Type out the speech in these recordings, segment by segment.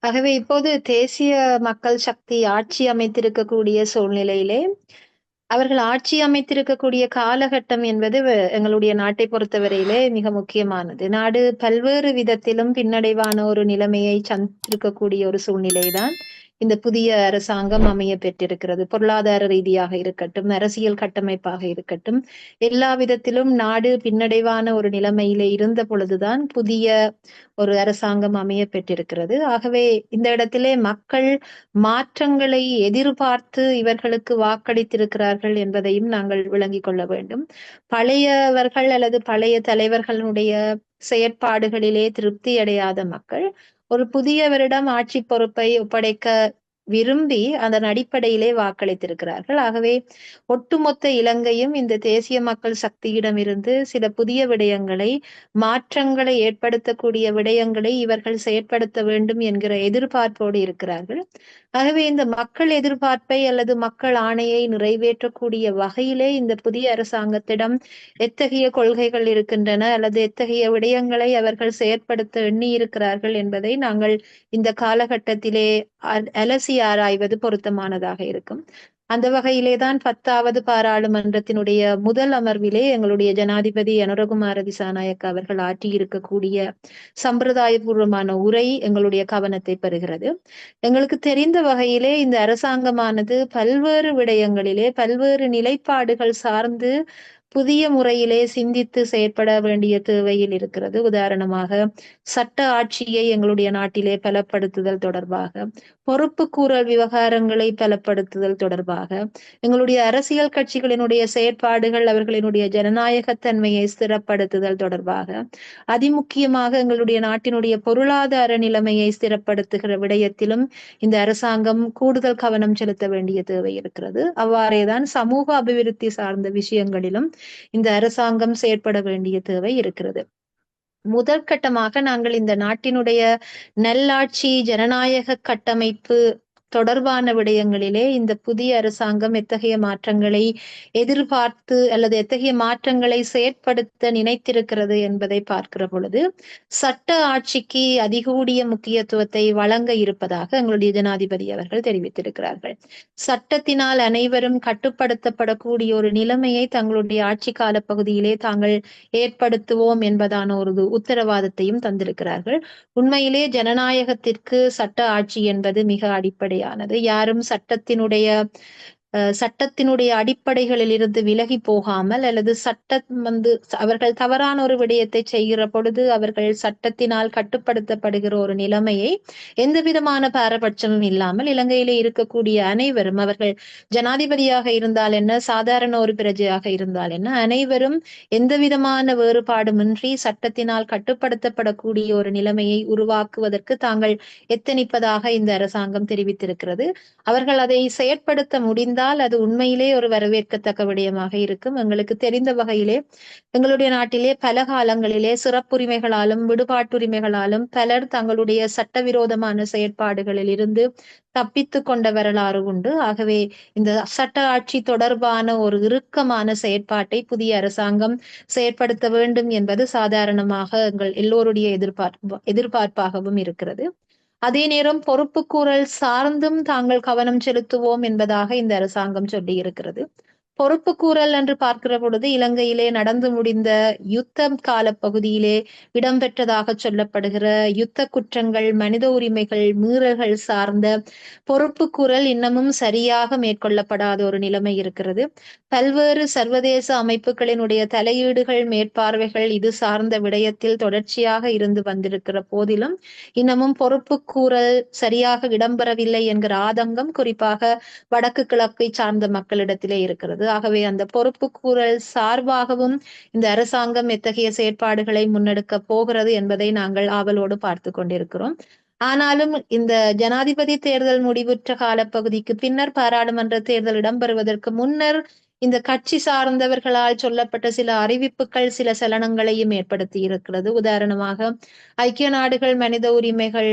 ஆகவே இப்போது தேசிய மக்கள் சக்தி ஆட்சி அமைத்திருக்கக்கூடிய சூழ்நிலையிலே அவர்கள் ஆட்சி அமைத்திருக்கக்கூடிய காலகட்டம் என்பது எங்களுடைய நாட்டை பொறுத்தவரையிலே மிக முக்கியமானது. நாடு பல்வேறு விதத்திலும் பின்னடைவான ஒரு நிலைமையை சந்திருக்கக்கூடிய ஒரு சூழ்நிலைதான் இந்த புதிய அரசாங்கம் அமைய பெற்றிருக்கிறது. பொருளாதார ரீதியாக இருக்கட்டும், அரசியல் கட்டமைப்பாக இருக்கட்டும், எல்லா விதத்திலும் நாடு பின்னடைவான ஒரு நிலைமையிலே இருந்த பொழுதுதான் புதிய ஒரு அரசாங்கம் அமைய பெற்றிருக்கிறது. ஆகவே இந்த இடத்திலே மக்கள் மாற்றங்களை எதிர்பார்த்து இவர்களுக்கு வாக்களித்திருக்கிறார்கள் என்பதையும் நாங்கள் விளங்கிக் கொள்ள வேண்டும். பழையவர்கள் அல்லது பழைய தலைவர்களுடைய செயற்பாடுகளிலே திருப்தி அடையாத மக்கள் ஒரு புதியவரிடம் ஆட்சி பொறுப்பை ஒப்படைக்க விரும்பி அதன் அடிப்படையிலே வாக்களித்திருக்கிறார்கள். ஆகவே ஒட்டுமொத்த இலங்கையும் இந்த தேசிய மக்கள் சக்தியிடமிருந்து சில புதிய விடயங்களை, மாற்றங்களை ஏற்படுத்தக்கூடிய விடயங்களை இவர்கள் செயற்படுத்த வேண்டும் என்கிற எதிர்பார்ப்போடு இருக்கிறார்கள். ஆகவே இந்த மக்கள் எதிர்பார்ப்பை அல்லது மக்கள் ஆணையை நிறைவேற்றக்கூடிய வகையிலே இந்த புதிய அரசாங்கத்திடம் எத்தகைய கொள்கைகள் இருக்கின்றன அல்லது எத்தகைய விடயங்களை அவர்கள் செயற்படுத்த எண்ணியிருக்கிறார்கள் என்பதை நாங்கள் இந்த காலகட்டத்திலே அலசி ஆராய்வது பொருத்தமானதாக இருக்கும். அந்த வகையிலேதான் 10வது பாராளுமன்றத்தினுடைய முதல் அமர்விலே எங்களுடைய ஜனாதிபதி அனுரகுமார திசாநாயக்க அவர்கள் ஆற்றியிருக்கக்கூடிய சம்பிரதாயபூர்வமான உரை எங்களுடைய கவனத்தை பெறுகிறது. எங்களுக்கு தெரிந்த வகையிலே இந்த அரசாங்கமானது பல்வேறு விடயங்களிலே பல்வேறு நிலைப்பாடுகள் சார்ந்து புதிய முறையிலே சிந்தித்து செயற்பட வேண்டிய தேவையில் இருக்கிறது. உதாரணமாக சட்ட ஆட்சியை எங்களுடைய நாட்டிலே பலப்படுத்துதல் தொடர்பாக, பொறுப்புக்கூறல் விவகாரங்களை பலப்படுத்துதல் தொடர்பாக, எங்களுடைய அரசியல் கட்சிகளினுடைய செயற்பாடுகள் அவர்களினுடைய ஜனநாயகத்தன்மையை ஸ்திரப்படுத்துதல் தொடர்பாக, அதிமுக்கியமாக எங்களுடைய நாட்டினுடைய பொருளாதார நிலைமையை ஸ்திரப்படுத்துகிற விடயத்திலும் இந்த அரசாங்கம் கூடுதல் கவனம் செலுத்த வேண்டிய தேவை இருக்கிறது. அவ்வாறேதான் சமூக அபிவிருத்தி சார்ந்த விஷயங்களிலும் இந்த அரசாங்கம் செயற்பட வேண்டிய தேவை இருக்கிறது. முதற்கட்டமாக நாங்கள் இந்த நாட்டினுடைய நல்லாட்சி, ஜனநாயக கட்டமைப்பு தொடர்பான விடயங்களிலே இந்த புதிய அரசாங்கம் எத்தகைய மாற்றங்களை எதிர்பார்த்து அல்லது எத்தகைய மாற்றங்களை செயற்படுத்த நினைத்திருக்கிறது என்பதை பார்க்கிற பொழுது சட்ட ஆட்சிக்கு அதிகூடிய முக்கியத்துவத்தை வழங்க இருப்பதாக எங்களுடைய ஜனாதிபதி அவர்கள் தெரிவித்திருக்கிறார்கள். சட்டத்தினால் அனைவரும் கட்டுப்படுத்தப்படக்கூடிய ஒரு நிலைமையை தங்களுடைய ஆட்சி கால பகுதியிலே தாங்கள் ஏற்படுத்துவோம் என்பதான ஒரு உத்தரவாதத்தையும் தந்திருக்கிறார்கள். உண்மையிலே ஜனநாயகத்திற்கு சட்ட ஆட்சி என்பது மிக அடிப்படையானது. யாரும் சட்டத்தினுடைய அடிப்படைகளில் இருந்து விலகி போகாமல் அல்லது சட்டம் அவர்கள் தவறான ஒரு விடயத்தை செய்கிற பொழுது அவர்கள் சட்டத்தினால் கட்டுப்படுத்தப்படுகிற ஒரு நிலைமையை எந்த விதமான பாரபட்சமும் இல்லாமல் இலங்கையிலே இருக்கக்கூடிய அனைவரும், அவர்கள் ஜனாதிபதியாக இருந்தால் என்ன, சாதாரண ஒரு பிரஜையாக இருந்தால் என்ன, அனைவரும் எந்த விதமான வேறுபாடுமின்றி சட்டத்தினால் கட்டுப்படுத்தப்படக்கூடிய ஒரு நிலைமையை உருவாக்குவதற்கு தாங்கள் எத்தனிப்பதாக இந்த அரசாங்கம் தெரிவித்திருக்கிறது. அவர்கள் அதை செயற்படுத்த முடிந்தால் அது உண்மையிலே ஒரு வரவேற்கத்தக்க விடயமாக இருக்கும். எங்களுக்கு தெரிந்த வகையிலே எங்களுடைய நாட்டிலே பல காலங்களிலே சிறப்புரிமைகளாலும் விடுபாட்டுரிமைகளாலும் பலர் தங்களுடைய சட்டவிரோதமான செயற்பாடுகளில் இருந்து தப்பித்து கொண்ட வரலாறு உண்டு. ஆகவே இந்த சட்ட ஆட்சி தொடர்பான ஒரு இறுக்கமான செயற்பாட்டை புதிய அரசாங்கம் செயற்படுத்த வேண்டும் என்பது சாதாரணமாக எங்கள் எல்லோருடைய எதிர்பார்ப்பாகவும் இருக்கிறது. அதே நேரம் பொறுப்புக்கூறல் சார்ந்தும் தாங்கள் கவனம் செலுத்துவோம் என்பதாக இந்த அரசாங்கம் சொல்லி இருக்கிறது. பொறுப்புக்கூறல் என்று பார்க்கிற பொழுது இலங்கையிலே நடந்து முடிந்த யுத்த கால பகுதியிலே இடம்பெற்றதாக சொல்லப்படுகிற யுத்த குற்றங்கள், மனித உரிமைகள் மீறல்கள் சார்ந்த பொறுப்புக்கூறல் இன்னமும் சரியாக மேற்கொள்ளப்படாத ஒரு நிலைமை இருக்கிறது. பல்வேறு சர்வதேச அமைப்புகளினுடைய தலையீடுகள், மேற்பார்வைகள் இது சார்ந்த விடயத்தில் தொடர்ச்சியாக இருந்து வந்திருக்கிற போதிலும் இன்னமும் பொறுப்புக்கூறல் சரியாக இடம்பெறவில்லை என்கிற ஆதங்கம் குறிப்பாக வடக்கு கிழக்கை சார்ந்த மக்களிடத்திலே இருக்கிறது. ஆகவே அந்த பொறுப்புக்கூறல் சார்பாகவும் இந்த அரசாங்கம் எத்தகைய செயற்பாடுகளை முன்னெடுக்க போகிறது என்பதை நாங்கள் ஆவலோடு பார்த்து கொண்டிருக்கிறோம். ஆனாலும் இந்த ஜனாதிபதி தேர்தல் முடிவுற்ற காலப்பகுதிக்கு பின்னர் பாராளுமன்ற தேர்தல் இடம்பெறுவதற்கு முன்னர் இந்த கட்சி சார்ந்தவர்களால் சொல்லப்பட்ட சில அறிவிப்புகள் சில சலனங்களையும் ஏற்படுத்தி இருக்கிறது. உதாரணமாக ஐக்கிய நாடுகள் மனித உரிமைகள்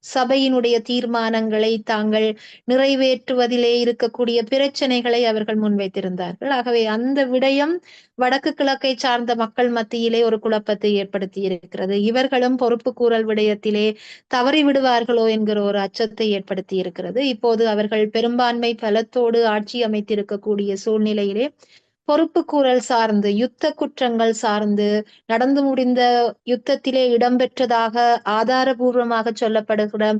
சபையினுடைய தீர்மானங்களை தாங்கள் நிறைவேற்றுவதிலே இருக்கக்கூடிய பிரச்சனைகளை அவர்கள் முன்வைத்திருந்தார்கள். ஆகவே அந்த விடயம் வடக்கு கிழக்கை சார்ந்த மக்கள் மத்தியிலே ஒரு குழப்பத்தை ஏற்படுத்தி இருக்கிறது. இவர்களும் பொறுப்பு கூறல் விடயத்திலே தவறி விடுவார்களோ என்கிற ஒரு அச்சத்தை ஏற்படுத்தி இருக்கிறது. இப்போது அவர்கள் பெரும்பான்மை பலத்தோடு ஆட்சி அமைத்திருக்கக்கூடிய சூழ்நிலையிலே பொறுப்பு கூறல் சார்ந்து, யுத்த குற்றங்கள் சார்ந்து, நடந்து முடிந்த யுத்தத்திலே இடம்பெற்றதாக ஆதாரபூர்வமாக சொல்லப்படுகிற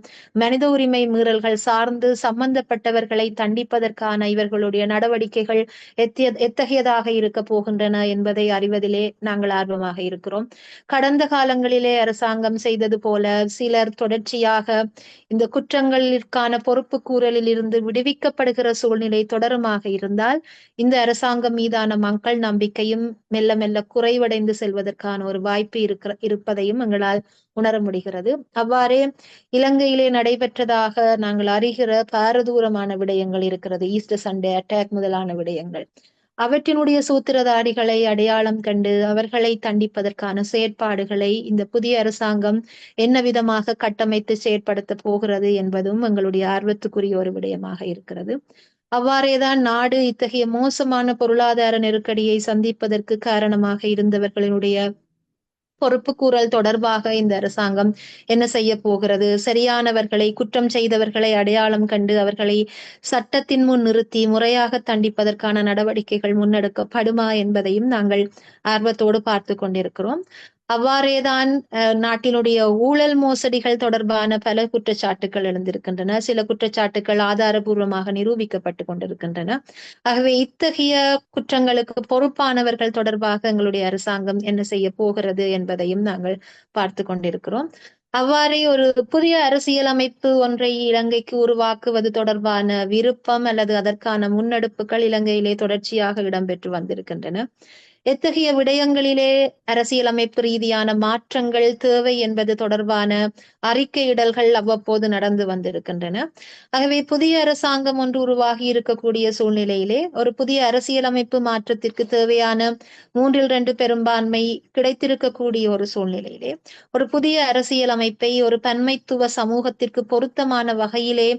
மனித உரிமை மீறல்கள் சார்ந்து சம்பந்தப்பட்டவர்களை தண்டிப்பதற்கான இவர்களுடைய நடவடிக்கைகள் எத்தகையதாக இருக்க போகின்றன என்பதை அறிவதிலே நாங்கள் ஆர்வமாக இருக்கிறோம். கடந்த காலங்களிலே அரசாங்கம் செய்தது போல சிலர் தொடர்ச்சியாக இந்த குற்றங்களிற்கான பொறுப்பு கூறலில் இருந்து விடுவிக்கப்படுகிற சூழ்நிலை தொடருமாக இருந்தால் இந்த அரசாங்கம் மீதான மக்கள் நம்பிக்கையும் மெல்ல மெல்ல குறைவடைந்து செல்வதற்கான ஒரு வாய்ப்பு இருப்பதையும் எங்களால் உணர முடிகிறது. அவ்வாறே இலங்கையிலே நடைபெற்றதாக நாங்கள் அறிகிற பாரதூரமான விடயங்கள் இருக்கிறது. ஈஸ்டர் சண்டே அட்டாக் முதலான விடயங்கள். அவற்றினுடைய சூத்திரதாரிகளை அடையாளம் கண்டு அவர்களை தண்டிப்பதற்கான செயற்பாடுகளை இந்த புதிய அரசாங்கம் என்ன விதமாக கட்டமைத்து செயற்படுத்த போகிறது என்பதும் எங்களுடைய ஆர்வத்துக்குரிய ஒரு விடயமாக இருக்கிறது. அவ்வாறேதான் நாடு இத்தகைய மோசமான பொருளாதார நெருக்கடியை சந்திப்பதற்கு காரணமாக இருந்தவர்களினுடைய பொறுப்பு கூறல் தொடர்பாக இந்த அரசாங்கம் என்ன செய்ய போகிறது, சரியானவர்களை, குற்றம் செய்தவர்களை அடையாளம் கண்டு அவர்களை சட்டத்தின் முன் நிறுத்தி முறையாக தண்டிப்பதற்கான நடவடிக்கைகள் முன்னெடுக்கப்படுமா என்பதையும் நாங்கள் ஆர்வத்தோடு பார்த்து கொண்டிருக்கிறோம். அவ்வாறேதான் நாட்டினுடைய ஊழல் மோசடிகள் தொடர்பான பல குற்றச்சாட்டுகள் எழுந்திருக்கின்றன. சில குற்றச்சாட்டுகள் ஆதாரபூர்வமாக நிரூபிக்கப்பட்டு கொண்டிருக்கின்றன. ஆகவே இத்தகைய குற்றங்களுக்கு பொறுப்பானவர்கள் தொடர்பாக எங்களுடைய அரசாங்கம் என்ன செய்ய போகிறது என்பதையும் நாங்கள் பார்த்து கொண்டிருக்கிறோம். அவ்வாறே ஒரு புதிய அரசியலமைப்பு ஒன்றை இலங்கைக்கு உருவாக்குவது தொடர்பான விருப்பம் அல்லது அதற்கான முன்னெடுப்புகள் இலங்கையிலே தொடர்ச்சியாக இடம்பெற்று வந்திருக்கின்றன. எத்தகைய விடயங்களிலே அரசியலமைப்பு ரீதியான மாற்றங்கள் தேவை என்பது தொடர்பான அறிக்கையிடல்கள் அவ்வப்போது நடந்து வந்திருக்கின்றன. ஆகவே புதிய அரசாங்கம் ஒன்று உருவாகி இருக்கக்கூடிய சூழ்நிலையிலே ஒரு புதிய அரசியலமைப்பு மாற்றத்திற்கு தேவையான 3/2 பெரும்பான்மை கிடைத்திருக்கக்கூடிய ஒரு சூழ்நிலையிலே ஒரு புதிய அரசியலமைப்பை ஒரு பன்மைத்துவ சமூகத்திற்கு பொருத்தமான வகையிலே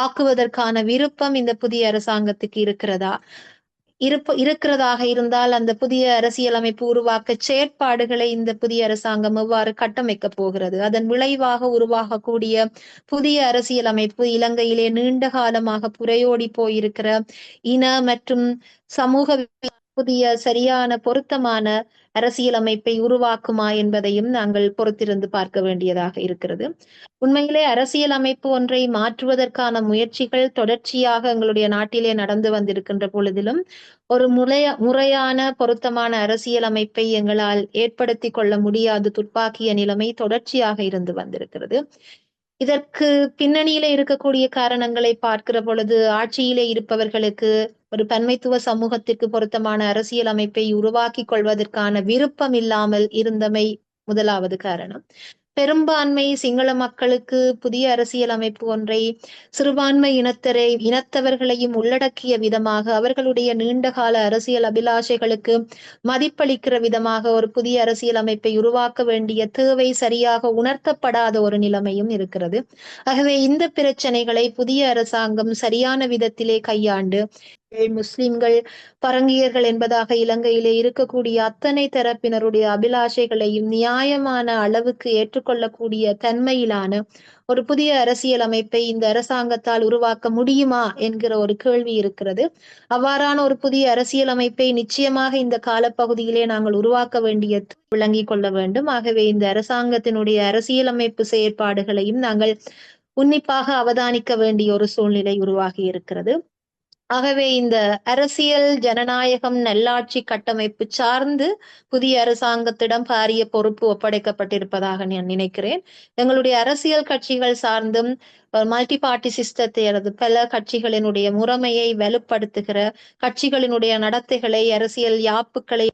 ஆக்குவதற்கான விருப்பம் இந்த புதிய அரசாங்கத்துக்கு இருக்கிறதாக இருந்தால் அந்த புதிய அரசியலமைப்பு உருவாக்க செயற்பாடுகளை இந்த புதிய அரசாங்கம் எவ்வாறு கட்டமைக்க போகிறது, அதன் விளைவாக உருவாகக்கூடிய புதிய அரசியலமைப்பு இலங்கையிலே நீண்ட காலமாக புரையோடி போயிருக்கிற இன மற்றும் சமூக புதிய சரியான பொருத்தமான அரசியலமைப்பை உருவாக்குமா என்பதையும் நாங்கள் பொறுத்திருந்து பார்க்க வேண்டியதாக இருக்கிறது. உண்மையிலே அரசியல் அமைப்பு ஒன்றை மாற்றுவதற்கான முயற்சிகள் தொடர்ச்சியாக எங்களுடைய நாட்டிலே நடந்து வந்திருக்கின்ற பொழுதிலும் ஒரு முறையான பொருத்தமான அரசியல் அமைப்பை எங்களால் ஏற்படுத்தி கொள்ள முடியாது துப்பாக்கிய நிலைமை தொடர்ச்சியாக இருந்து வந்திருக்கிறது. இதற்கு பின்னணியில இருக்கக்கூடிய காரணங்களை பார்க்கிற பொழுது ஆட்சியிலே இருப்பவர்களுக்கு ஒரு பன்மைத்துவ சமூகத்திற்கு பொருத்தமான அரசியல் அமைப்பை உருவாக்கி கொள்வதற்கான விருப்பம் இல்லாமல் இருந்தமை முதலாவது காரணம். பெரும்பான்மை சிங்கள மக்களுக்கு புதிய அரசியல் அமைப்பு ஒன்றை சிறுபான்மை இனத்தவர்களையும் உள்ளடக்கிய விதமாக அவர்களுடைய நீண்டகால அரசியல் அபிலாஷைகளுக்கு மதிப்பளிக்கிற விதமாக ஒரு புதிய அரசியல் அமைப்பை உருவாக்க வேண்டிய தேவை சரியாக உணர்த்தப்படாத ஒரு நிலைமையும் இருக்கிறது. ஆகவே இந்த பிரச்சனைகளை புதிய அரசாங்கம் சரியான விதத்திலே கையாண்டு முஸ்லிம்கள் பரங்கியர்கள் என்பதாக இலங்கையிலே இருக்கக்கூடிய அத்தனை தரப்பினருடைய அபிலாஷைகளையும் நியாயமான அளவுக்கு ஏற்றுக்கொள்ளக்கூடிய தன்மையிலான ஒரு புதிய அரசியல் அமைப்பை இந்த அரசாங்கத்தால் உருவாக்க முடியுமா என்கிற ஒரு கேள்வி இருக்கிறது. அவ்வாறான ஒரு புதிய அரசியல் அமைப்பை நிச்சயமாக இந்த காலப்பகுதியிலே நாங்கள் உருவாக்க வேண்டிய விளங்கிக் கொள்ள வேண்டும். ஆகவே இந்த அரசாங்கத்தினுடைய அரசியலமைப்பு செயற்பாடுகளையும் நாங்கள் உன்னிப்பாக அவதானிக்க வேண்டிய ஒரு சூழ்நிலை உருவாகி இருக்கிறது. ஆகவே இந்த அரசியல் ஜனநாயகம் நல்லாட்சி கட்டமைப்பு சார்ந்து புதிய அரசாங்கத்திடம் பாரிய பொறுப்பு ஒப்படைக்கப்பட்டிருப்பதாக நான் நினைக்கிறேன். எங்களுடைய அரசியல் கட்சிகள் சார்ந்தும் மல்டி பார்ட்டி சிஸ்டத்தை அல்லது பல கட்சிகளினுடைய முறைமையை வலுப்படுத்துகிற கட்சிகளினுடைய நடத்தைகளை அரசியல் யாப்புக்களை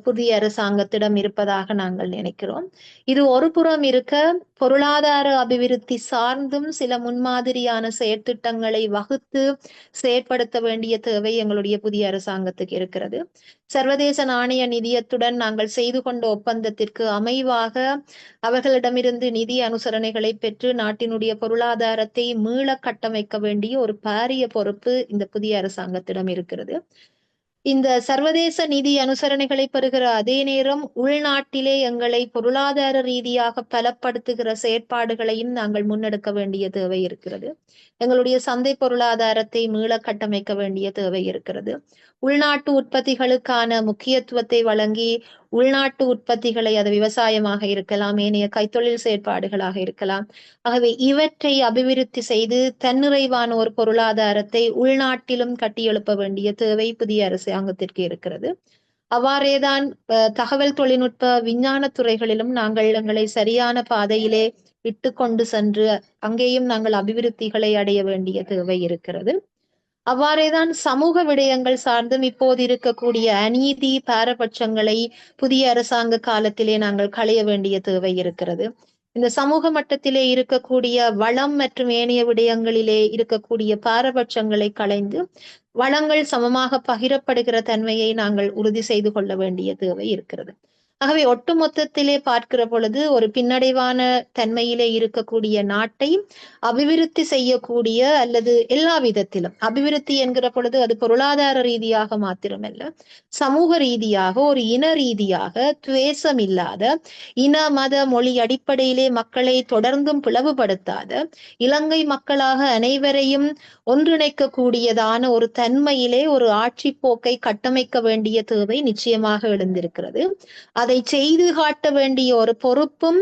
புதிய அரசாங்கத்திடம் இருப்பதாக நாங்கள் நினைக்கிறோம். இது ஒரு புறம் இருக்க, பொருளாதார அபிவிருத்தி சார்ந்தும் சில முன்மாதிரியான செயற்திட்டங்களை வகுத்து செயற்படுத்த வேண்டிய தேவை எங்களுடைய புதிய அரசாங்கத்துக்கு இருக்கிறது. சர்வதேச நாணய நிதியத்துடன் நாங்கள் செய்து கொண்ட ஒப்பந்தத்திற்கு அமைவாக அவர்களிடமிருந்து நிதி அனுசரணைகளை பெற்று நாட்டினுடைய பொருளாதாரத்தை மீள கட்டமைக்க வேண்டிய ஒரு பாரிய பொறுப்பு இந்த புதிய அரசாங்கத்திடம் இருக்கிறது. இந்த சர்வதேச நிதி அனுசரணைகளை பெறுகிற அதே நேரம் உள்நாட்டிலே எங்களை பொருளாதார ரீதியாக பலப்படுத்துகிற செயற்பாடுகளையும் நாங்கள் முன்னெடுக்க வேண்டிய தேவை இருக்கிறது. எங்களுடைய சந்தை பொருளாதாரத்தை மீள கட்டமைக்க வேண்டிய தேவை இருக்கிறது. உள்நாட்டு உற்பத்திகளுக்கான முக்கியத்துவத்தை வழங்கி உள்நாட்டு உற்பத்திகளை, அது விவசாயமாக இருக்கலாம், ஏனைய கைத்தொழில் செயற்பாடுகளாக இருக்கலாம், ஆகவே இவற்றை அபிவிருத்தி செய்து தன்னிறைவான ஒரு பொருளாதாரத்தை உள்நாட்டிலும் கட்டியெழுப்ப வேண்டிய தேவை புதிய அரசாங்கத்திற்கு இருக்கிறது. அவ்வாறேதான் தகவல் தொழில்நுட்ப விஞ்ஞான துறைகளிலும் நாங்கள் எங்களை சரியான பாதையிலே இட்டு கொண்டு சென்று அங்கேயும் நாங்கள் அபிவிருத்திகளை அடைய வேண்டிய தேவை இருக்கிறது. அவ்வாறேதான் சமூக விடயங்கள் சார்ந்தும் இப்போது இருக்கக்கூடிய அநீதி பாரபட்சங்களை புதிய அரசாங்க காலத்திலே நாங்கள் களைய வேண்டிய தேவை இருக்கிறது. இந்த சமூக மட்டத்திலே இருக்கக்கூடிய வளம் மற்றும் ஏனைய விடயங்களிலே இருக்கக்கூடிய பாரபட்சங்களை களைந்து வளங்கள் சமமாக பகிரப்படுகிற தன்மையை நாங்கள் உறுதி செய்து கொள்ள வேண்டிய தேவை இருக்கிறது. ஆகவே ஒட்டுமொத்தத்திலே பார்க்கிற பொழுது ஒரு பின்னடைவான தன்மையிலே இருக்கக்கூடிய நாட்டை அபிவிருத்தி செய்யக்கூடிய, அல்லது எல்லா விதத்திலும் அபிவிருத்தி என்கிற பொழுது அது பொருளாதார ரீதியாக மாத்திரமல்ல, சமூக ரீதியாக, ஒரு இன ரீதியாக துவேஷம் இல்லாத, இன மத மொழி அடிப்படையிலே மக்களை தொடர்ந்தும் பிளவுபடுத்தாத, இலங்கை மக்களாக அனைவரையும் ஒன்றிணைக்க கூடியதான ஒரு தன்மையிலே ஒரு ஆட்சி போக்கை கட்டமைக்க வேண்டிய தேவை நிச்சயமாக எழுந்திருக்கிறது. அதை செய்து காட்ட வேண்டிய ஒரு பொறுப்பும்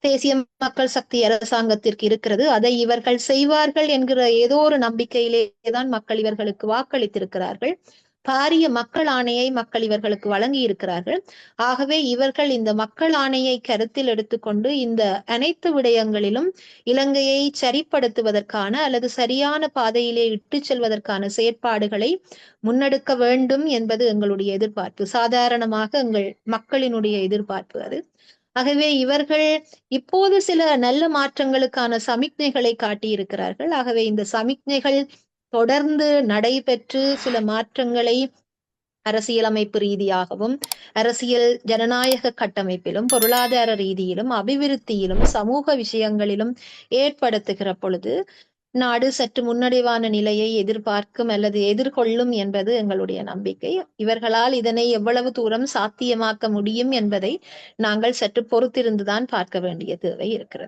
தேசிய மக்கள் சக்தி அரசாங்கத்திற்கு இருக்கிறது. அதை இவர்கள் செய்வார்கள் என்கிற ஏதோ ஒரு நம்பிக்கையிலேதான் மக்கள் இவர்களுக்கு வாக்களித்திருக்கிறார்கள். பாரிய மக்கள் ஆணையை மக்கள் இவர்களுக்கு வழங்கி இருக்கிறார்கள். ஆகவே இவர்கள் இந்த மக்கள் ஆணையை கருத்தில் எடுத்துக்கொண்டு இந்த அனைத்து விடயங்களிலும் இலங்கையை சரிப்படுத்துவதற்கான அல்லது சரியான பாதையிலே இட்டு செல்வதற்கான செயற்பாடுகளை முன்னெடுக்க வேண்டும் என்பது எங்களுடைய எதிர்பார்ப்பு. சாதாரணமாக எங்கள் மக்களினுடைய எதிர்பார்ப்பு அது. ஆகவே இவர்கள் இப்போது சில நல்ல மாற்றங்களுக்கான சமிக்ஞைகளை காட்டியிருக்கிறார்கள். ஆகவே இந்த சமிக்ஞைகள் தொடர்ந்து நடைபெற்று சில மாற்றங்களை அரசியலமைப்பு ரீதியாகவும், அரசியல் ஜனநாயக கட்டமைப்பிலும், பொருளாதார ரீதியிலும், அபிவிருத்தியிலும், சமூக விஷயங்களிலும் ஏற்படுத்துகிற பொழுது நாடு சற்று முன்னடைவான நிலையை எதிர்பார்க்கும் அல்லது எதிர்கொள்ளும் என்பது எங்களுடைய நம்பிக்கை. இவர்களால் இதனை எவ்வளவு தூரம் சாத்தியமாக்க முடியும் என்பதை நாங்கள் சற்று பொறுத்திருந்துதான் பார்க்க வேண்டிய தேவை இருக்கிறது.